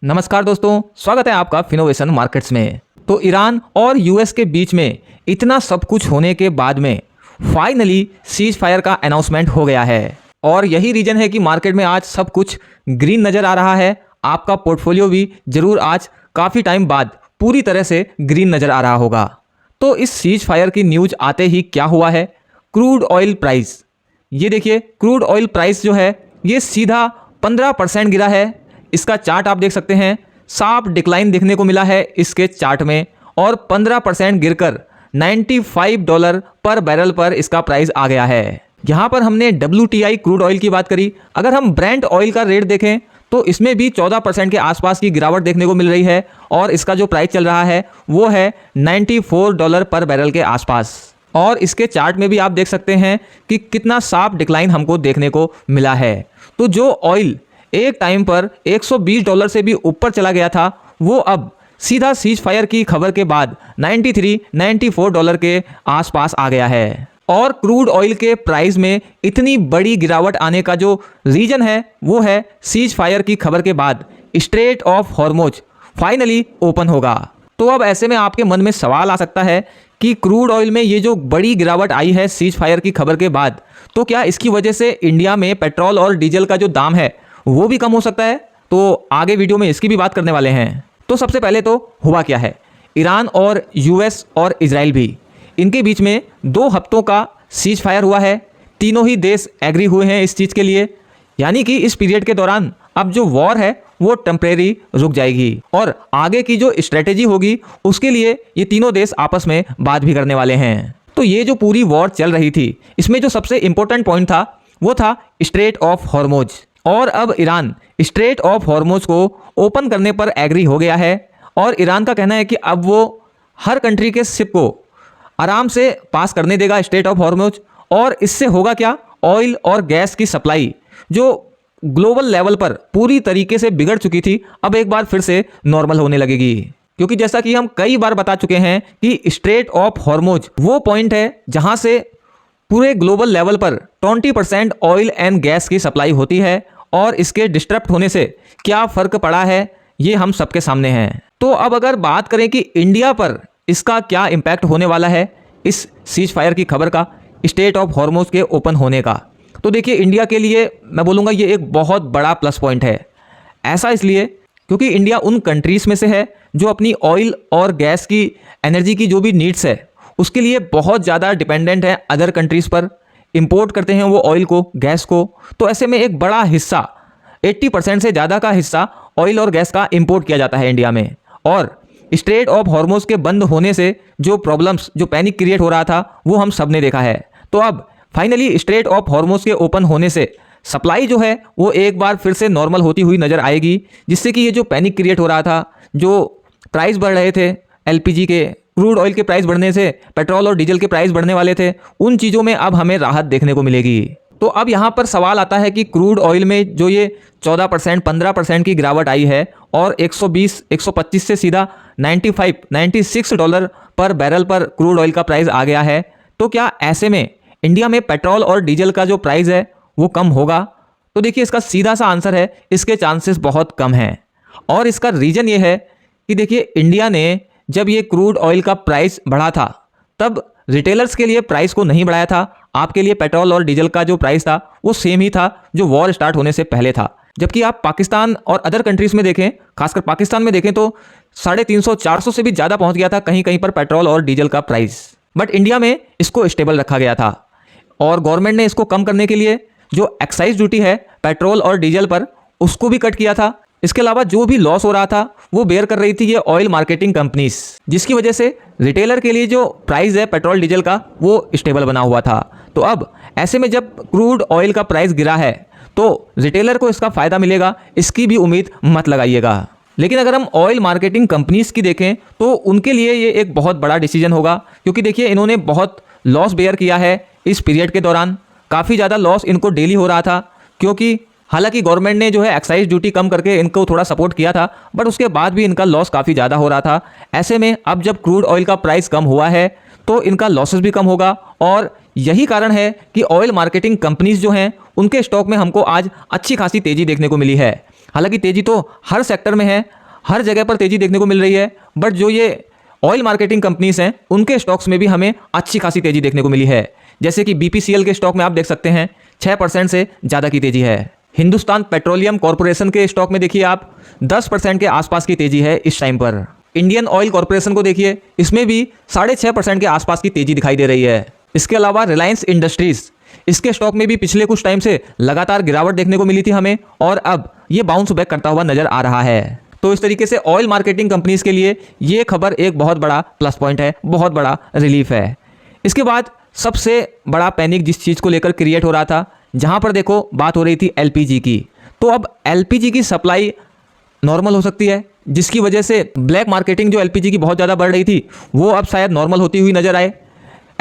नमस्कार दोस्तों, स्वागत है आपका फिनोवेशन मार्केट्स में। तो ईरान और यूएस के बीच में इतना सब कुछ होने के बाद में फाइनली सीज फायर का अनाउंसमेंट हो गया है और यही रीजन है कि मार्केट में आज सब कुछ ग्रीन नज़र आ रहा है। आपका पोर्टफोलियो भी जरूर आज काफ़ी टाइम बाद पूरी तरह से ग्रीन नज़र आ रहा होगा। तो इस सीज फायर की न्यूज आते ही क्या हुआ है, क्रूड ऑयल प्राइस, ये देखिए क्रूड ऑयल प्राइस जो है ये सीधा 15% गिरा है। इसका चार्ट आप देख सकते हैं, साफ डिक्लाइन देखने को मिला है इसके चार्ट में और 15% गिरकर $95 पर बैरल पर इसका प्राइस आ गया है। यहाँ पर हमने WTI क्रूड ऑयल की बात करी, अगर हम ब्रेंट ऑयल का रेट देखें तो इसमें भी 14% के आसपास की गिरावट देखने को मिल रही है और इसका जो प्राइस चल रहा है वो है $94 पर बैरल के आसपास। और इसके चार्ट में भी आप देख सकते हैं कि कितना साफ डिक्लाइन हमको देखने को मिला है। तो जो ऑयल एक टाइम पर $120 से भी ऊपर चला गया था वो अब सीधा सीज फायर की खबर के बाद $94 के आसपास आ गया है। और क्रूड ऑयल के प्राइस में इतनी बड़ी गिरावट आने का जो रीजन है वो है सीज फायर की खबर के बाद straight of Hormuz finally open होगा। तो अब ऐसे में आपके मन में सवाल आ सकता है कि क्रूड ऑयल में ये जो बड़ी गिरावट आई है सीज फायर की खबर के बाद, तो क्या इसकी वजह से इंडिया में पेट्रोल और डीजल का जो दाम है वो भी कम हो सकता है? तो आगे वीडियो में इसकी भी बात करने वाले हैं। तो सबसे पहले तो हुआ क्या है, ईरान और यूएस और इजराइल भी, इनके बीच में 2 हफ्तों का सीज फायर हुआ है। तीनों ही देश एग्री हुए हैं इस चीज़ के लिए, यानी कि इस पीरियड के दौरान अब जो वॉर है वो टेम्परेरी रुक जाएगी और आगे की जो स्ट्रेटेजी होगी उसके लिए ये तीनों देश आपस में बात भी करने वाले हैं। तो ये जो पूरी वॉर चल रही थी इसमें जो सबसे इंपॉर्टेंट पॉइंट था वो था स्ट्रेट ऑफ हॉर्मुज। और अब ईरान स्ट्रेट ऑफ हॉर्मुज को ओपन करने पर एग्री हो गया है और ईरान का कहना है कि अब वो हर कंट्री के शिप को आराम से पास करने देगा स्ट्रेट ऑफ हॉर्मुज। और इससे होगा क्या, ऑयल और गैस की सप्लाई जो ग्लोबल लेवल पर पूरी तरीके से बिगड़ चुकी थी अब एक बार फिर से नॉर्मल होने लगेगी। क्योंकि जैसा कि हम कई बार बता चुके हैं कि स्ट्रेट ऑफ हॉर्मुज वो पॉइंट है जहां से पूरे ग्लोबल लेवल पर 20% ऑयल एंड गैस की सप्लाई होती है और इसके डिस्टर्ब होने से क्या फ़र्क पड़ा है ये हम सबके सामने है। तो अब अगर बात करें कि इंडिया पर इसका क्या इम्पैक्ट होने वाला है इस सीज फायर की खबर का, स्ट्रेट ऑफ हॉर्मुज के ओपन होने का, तो देखिए इंडिया के लिए मैं बोलूँगा ये एक बहुत बड़ा प्लस पॉइंट है। ऐसा इसलिए क्योंकि इंडिया उन कंट्रीज़ में से है जो अपनी ऑयल और गैस की एनर्जी की जो भी नीड्स है उसके लिए बहुत ज़्यादा डिपेंडेंट है अदर कंट्रीज़ पर, इंपोर्ट करते हैं वो ऑयल को, गैस को। तो ऐसे में एक बड़ा हिस्सा 80% से ज़्यादा का हिस्सा ऑयल और गैस का इंपोर्ट किया जाता है इंडिया में। और स्ट्रेट ऑफ हॉर्मुज के बंद होने से जो प्रॉब्लम्स, जो पैनिक क्रिएट हो रहा था वो हम सब ने देखा है। तो अब फाइनली स्ट्रेट ऑफ हॉर्मुज के ओपन होने से सप्लाई जो है वो एक बार फिर से नॉर्मल होती हुई नज़र आएगी, जिससे कि ये जो पैनिक क्रिएट हो रहा था, जो प्राइस बढ़ रहे थे LPG के, क्रूड ऑयल के प्राइस बढ़ने से पेट्रोल और डीजल के प्राइस बढ़ने वाले थे, उन चीज़ों में अब हमें राहत देखने को मिलेगी। तो अब यहाँ पर सवाल आता है कि क्रूड ऑयल में जो ये 14% 15% की गिरावट आई है और 120-125 से सीधा $96 पर बैरल पर क्रूड ऑयल का प्राइस आ गया है, तो क्या ऐसे में इंडिया में पेट्रोल और डीजल का जो प्राइस है वो कम होगा? तो देखिए इसका सीधा सा आंसर है इसके चांसेस बहुत कम हैं। और इसका रीज़न ये है कि देखिए इंडिया ने जब ये क्रूड ऑयल का प्राइस बढ़ा था तब रिटेलर्स के लिए प्राइस को नहीं बढ़ाया था। आपके लिए पेट्रोल और डीजल का जो प्राइस था वो सेम ही था जो वॉर स्टार्ट होने से पहले था। जबकि आप पाकिस्तान और अदर कंट्रीज़ में देखें, खासकर पाकिस्तान में देखें तो 350-400 से भी ज़्यादा पहुंच गया था कहीं कहीं पर पेट्रोल और डीजल का प्राइस। बट इंडिया में इसको स्टेबल रखा गया था और गवर्नमेंट ने इसको कम करने के लिए जो एक्साइज ड्यूटी है पेट्रोल और डीजल पर उसको भी कट किया था। इसके अलावा जो भी लॉस हो रहा था वो बेयर कर रही थी ये ऑयल मार्केटिंग कंपनीज, जिसकी वजह से रिटेलर के लिए जो प्राइस है पेट्रोल डीजल का वो स्टेबल बना हुआ था। तो अब ऐसे में जब क्रूड ऑयल का प्राइस गिरा है तो रिटेलर को इसका फ़ायदा मिलेगा, इसकी भी उम्मीद मत लगाइएगा। लेकिन अगर हम ऑयल मार्केटिंग कंपनीज की देखें तो उनके लिए ये एक बहुत बड़ा डिसीजन होगा, क्योंकि देखिए इन्होंने बहुत लॉस बेयर किया है इस पीरियड के दौरान। काफ़ी ज़्यादा लॉस इनको डेली हो रहा था, क्योंकि हालांकि गवर्नमेंट ने जो है एक्साइज ड्यूटी कम करके इनको थोड़ा सपोर्ट किया था, बट उसके बाद भी इनका लॉस काफ़ी ज़्यादा हो रहा था। ऐसे में अब जब क्रूड ऑयल का प्राइस कम हुआ है तो इनका लॉसेस भी कम होगा और यही कारण है कि ऑयल मार्केटिंग कंपनीज जो हैं उनके स्टॉक में हमको आज अच्छी खासी तेज़ी देखने को मिली है। हालांकि तेज़ी तो हर सेक्टर में है, हर जगह पर तेज़ी देखने को मिल रही है, बट जो ये ऑयल मार्केटिंग कंपनीज हैं उनके स्टॉक्स में भी हमें अच्छी खासी तेज़ी देखने को मिली है। जैसे कि BPCL के स्टॉक में आप देख सकते हैं 6% से ज़्यादा की तेज़ी है। हिंदुस्तान पेट्रोलियम कॉरपोरेशन के स्टॉक में देखिए आप 10% के आसपास की तेज़ी है इस टाइम पर। इंडियन ऑयल कॉरपोरेशन को देखिए, इसमें भी 6.5% के आसपास की तेज़ी दिखाई दे रही है। इसके अलावा रिलायंस इंडस्ट्रीज़, इसके स्टॉक में भी पिछले कुछ टाइम से लगातार गिरावट देखने को मिली थी हमें, और अब ये बाउंस बैक करता हुआ नजर आ रहा है। तो इस तरीके से ऑयल मार्केटिंग कंपनीज के लिए ये खबर एक बहुत बड़ा प्लस पॉइंट है, बहुत बड़ा रिलीफ है। इसके बाद सबसे बड़ा पैनिक जिस चीज़ को लेकर क्रिएट हो रहा था, जहां पर देखो बात हो रही थी LPG की, तो अब LPG की सप्लाई नॉर्मल हो सकती है, जिसकी वजह से ब्लैक मार्केटिंग जो LPG की बहुत ज़्यादा बढ़ रही थी वो अब शायद नॉर्मल होती हुई नजर आए।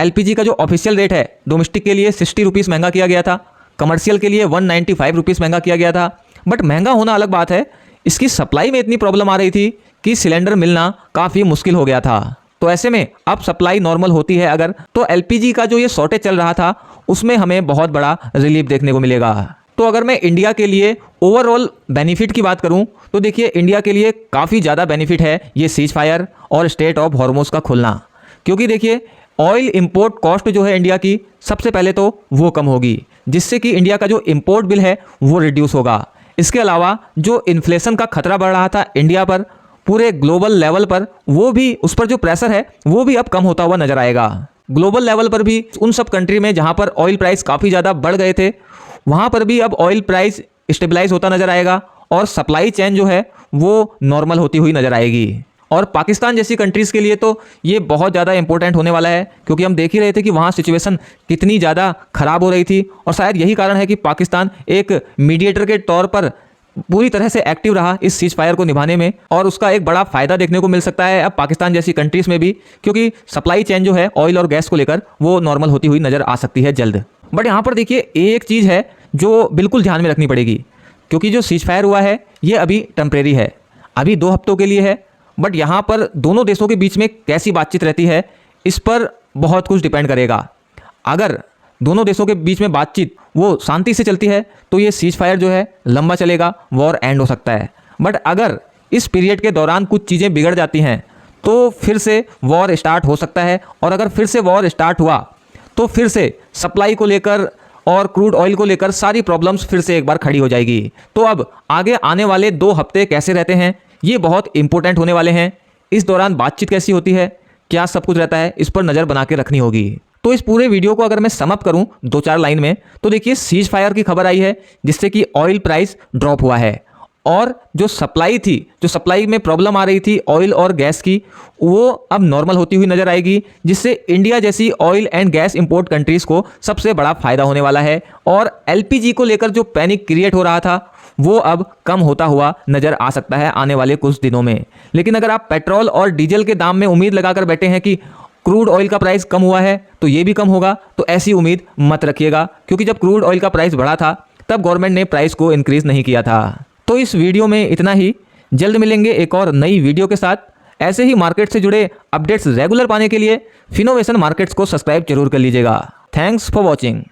LPG का जो ऑफिशियल रेट है डोमेस्टिक के लिए 60 रुपीज़ महंगा किया गया था, कमर्शियल के लिए 195 रुपीज़ महंगा किया गया था। बट महंगा होना अलग बात है, इसकी सप्लाई में इतनी प्रॉब्लम आ रही थी कि सिलेंडर मिलना काफ़ी मुश्किल हो गया था। तो ऐसे में अब सप्लाई नॉर्मल होती है अगर, तो LPG का जो ये शॉर्टेज चल रहा था उसमें हमें बहुत बड़ा रिलीफ देखने को मिलेगा। तो अगर मैं इंडिया के लिए ओवरऑल बेनिफिट की बात करूं तो देखिए इंडिया के लिए काफ़ी ज़्यादा बेनिफिट है ये सीज फायर और स्ट्रेट ऑफ हॉर्मुज का खुलना, क्योंकि देखिए ऑयल इंपोर्ट कॉस्ट जो है इंडिया की, सबसे पहले तो वो कम होगी, जिससे कि इंडिया का जो इंपोर्ट बिल है वो रिड्यूस होगा। इसके अलावा जो इन्फ्लेशन का खतरा बढ़ रहा था इंडिया पर पूरे ग्लोबल लेवल पर, वो भी उस पर जो प्रेशर है वो भी अब कम होता हुआ नजर आएगा। ग्लोबल लेवल पर भी उन सब कंट्री में जहां पर ऑयल प्राइस काफ़ी ज़्यादा बढ़ गए थे, वहां पर भी अब ऑयल प्राइस स्टेबलाइज होता नजर आएगा और सप्लाई चेन जो है वो नॉर्मल होती हुई नजर आएगी। और पाकिस्तान जैसी कंट्रीज़ के लिए तो ये बहुत ज़्यादा इंपॉर्टेंट होने वाला है, क्योंकि हम देख ही रहे थे कि वहाँ सिचुएशन कितनी ज़्यादा ख़राब हो रही थी, और शायद यही कारण है कि पाकिस्तान एक मीडिएटर के तौर पर पूरी तरह से एक्टिव रहा इस सीज फायर को निभाने में, और उसका एक बड़ा फ़ायदा देखने को मिल सकता है अब पाकिस्तान जैसी कंट्रीज़ में भी, क्योंकि सप्लाई चेन जो है ऑयल और गैस को लेकर वो नॉर्मल होती हुई नज़र आ सकती है जल्द। बट यहाँ पर देखिए एक चीज़ है जो बिल्कुल ध्यान में रखनी पड़ेगी, क्योंकि जो सीज फायर हुआ है ये अभी टेम्परेरी है, अभी 2 हफ्तों के लिए है। बट यहाँ पर दोनों देशों के बीच में कैसी बातचीत रहती है इस पर बहुत कुछ डिपेंड करेगा। अगर दोनों देशों के बीच में बातचीत वो शांति से चलती है तो ये सीज फायर जो है लंबा चलेगा, वॉर एंड हो सकता है। बट अगर इस पीरियड के दौरान कुछ चीज़ें बिगड़ जाती हैं तो फिर से वॉर स्टार्ट हो सकता है, और अगर फिर से वॉर स्टार्ट हुआ तो फिर से सप्लाई को लेकर और क्रूड ऑयल को लेकर सारी प्रॉब्लम्स फिर से एक बार खड़ी हो जाएगी। तो अब आगे आने वाले 2 हफ्ते कैसे रहते हैं ये बहुत इंपॉर्टेंट होने वाले हैं। इस दौरान बातचीत कैसी होती है, क्या सब कुछ रहता है, इस पर नज़र बना के रखनी होगी। तो इस पूरे वीडियो को अगर मैं समअप करूं 2-4 लाइन में, तो देखिए सीज फायर की खबर आई है जिससे कि ऑयल प्राइस ड्रॉप हुआ है, और जो सप्लाई थी, जो सप्लाई में प्रॉब्लम आ रही थी ऑयल और गैस की, वो अब नॉर्मल होती हुई नज़र आएगी, जिससे इंडिया जैसी oil and gas import countries को सबसे बड़ा फ़ायदा होने वाला है। और LPG को लेकर जो पैनिक क्रिएट हो रहा था वो अब कम होता हुआ नज़र आ सकता है आने वाले कुछ दिनों में। लेकिन अगर आप पेट्रोल और डीजल के दाम में उम्मीद लगाकर बैठे हैं कि क्रूड ऑयल का प्राइस कम हुआ है तो ये भी कम होगा, तो ऐसी उम्मीद मत रखिएगा, क्योंकि जब क्रूड ऑयल का प्राइस बढ़ा था तब गवर्नमेंट ने प्राइस को इंक्रीज़ नहीं किया था। तो इस वीडियो में इतना ही, जल्द मिलेंगे एक और नई वीडियो के साथ। ऐसे ही मार्केट से जुड़े अपडेट्स रेगुलर पाने के लिए फिनोवेशन मार्केट्स को सब्सक्राइब जरूर कर लीजिएगा। Thanks for watching.